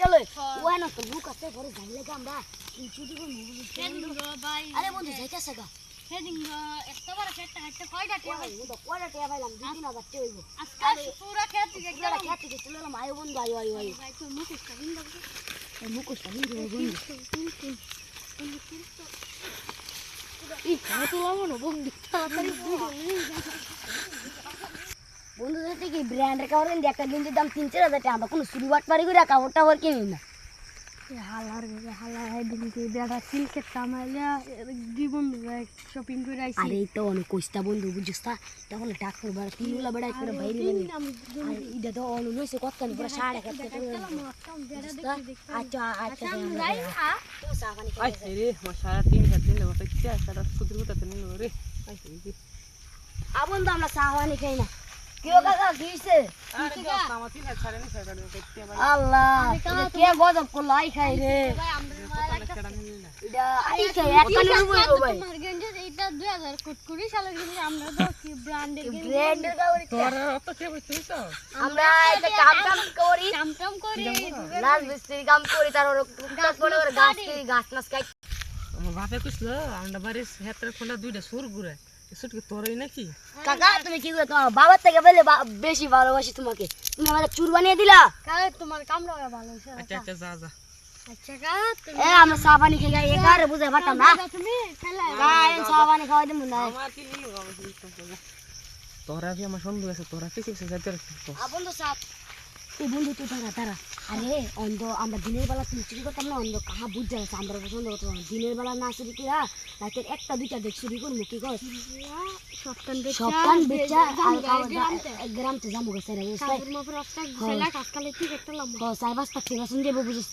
চলো ওয়া না তো বুক আছে পরে যাই লাগা আমরা চুটি করে মুভি হেদিং গো ভাই আরে বন্ধু যাইতাছে গা হেদিং গো একটা বার খেতে হাইতে কয়টা টিয়া ভাই কয়টা টিয়া পাইলাম 2-3000 টিয়া হইব আজকাল পুরা খেতে পুরা গেলাম খেতে গেছিল আয়ো বন্ধু আয়ো আয়ো আয়ো ভাই তো মুখটা বিন্দা মুখটা বিন্দু বন্ধু ই কত লাভ না বন্ধু তাড়াতাড়ি বন্ধু যাতে কি ব্র্যান্ডের কাপড় কিনতে একটা গেঞ্জির দাম 3-4000 টাকা আমরা কোনো সুরিবাট পারি করে কাপড় টাপড় কিনি না হালার হেদিং কে বেটা সিল্কের কামাইলা জীবন শপিং করে আইছি আরে তো অনেক কইস্তা বন্ধু বুঝছিস তা তখন ডাক্তার বড় তিনগুলা বড় করে বাইরে বাইরে আর ইদা তো অন লইছে কত কানি পুরো সাড়ে খেতে আচ্ছা আচ্ছা তো সাবানি আই রে আমার সারা 3 দিন লাগবে কিয়া সারা সুদূর কোথাতে নিল রে আই রে বন্ধু আমরা সাবানি খাই না কিও কাকা কিছে আরে তো আমার 3 ছাড়ে নি ছাড়া কিয়া ভাই আল্লাহ কে গজব করলো আই খাই রে ভাই আমরা কেডা নিল না এটা আই খাই এক কানি রুবো ভাই তোমার গেঞ্জি এটা 2000 কোট করি সালের গেঞ্জি আমরা তো কি ব্র্যান্ডের গেঞ্জি ব্র্যান্ডের কাপড় তোর অত কে বলছিস তো আমরা এটা কাম করি কাম করি নাচ মিস্ত্রি কাম করি তার টুকটাক করে গাছ নাচ খাই আমার বাপে কইছিল আমরা বাড়ির হেতর খোলা দুইটা সুর ঘুরে সুটকে তোরই নাকি কাকা তুমি কি করে তোমার বাবার থেকে বলে বেশি ভালোবাসি তোমাকে তুমি আমাদের চুর বানিয়ে দিলা কালে তোমার কামড়া ভালো হইছে আচ্ছা আচ্ছা যা যা আচ্ছা কা তুমি আমরা চা পানি খেয়ে যাই একারে বুঝে পারতাম না তুমি খেলা চা পানি খাওয়াই দেবো না আমার কি নিল আমার সিস্টেম করে তোরা কি আমার সন্দেহ আছে তোরা কিছু কিছু যাইতে রাখছিস বন্ধু সাপ এই বন্ধু তুই তারা আরে অন্ধ আমরা দিনের বেলা তুই চুরি করতাম না অন্ধ কাহা বুঝ যাচ্ছে আমরা পছন্দ করতাম দিনের বেলা না চুরি কিরা রাতের একটা দুইটা দেখ চুরি করবো কি কর সপ্তাহ বেচা গ্রামতে যাবো গেছে রে সাই বাস্তা থেকে শুনতে বুঝিস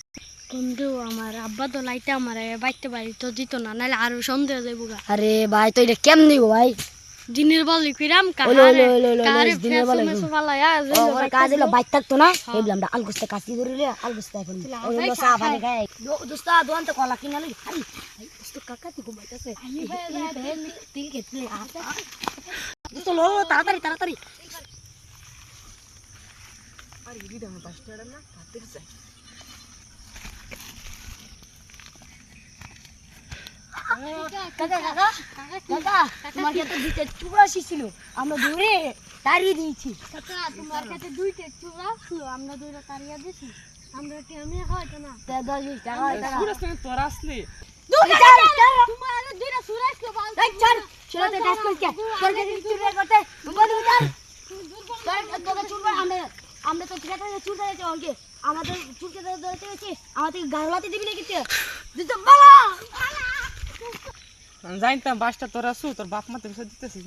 বন্ধু আমার আব্বা তো লাইতে আমার বাইতে বাড়ি তো দিত না নাহলে আরো সন্দেহ যাইবো গা আরে ভাই তো এটা কেমনি গো ভাই দিনের বলি কইরাম দিনের বেলা কাজ হলো বাইক থাকতো না এবলাম আলগুস্তা কাশি ধরে আলগুস্তা এখন চা পানি খাই দোস্তা দোকান তো কলা কিনা লই আরে দোস্ত কাকা তুই ঘুমাইতেছে তিল খেতে দোস্ত লো তাড়াতাড়ি তাড়াতাড়ি আর ইদি আমার বাসটাড়া না তাড়াতাড়ি যাই কাকা কাকা কাকা তোমার কাছে দিতে চুরাশি ছিল আমরা দৌড়ে তাড়িয়ে দিয়েছি কাকা তোমার কাছে দুইটা চূড়া ছিল আমরা দুইটা তারিয়া দিছি আমরা কি আমি হয়তো না 10-20 টাকা সুরেশ তুমি তোরা আসলি তোমার দুইটা চূড়া ছিল ছেলেতে ডাস করছে তোর কাছে চুরি করতে বন্ধু চল তোর চুরবা আমরা তো ঠিকাটা চুর দিতে ওকে আমাদের চুরকে ধরতে গেছি আমাদের গাড়লাতে দিবি নাকি তুই দিতে বালা জানতাম বাসটা তোরা আসু তোর বাপ মা তো দিতেছিস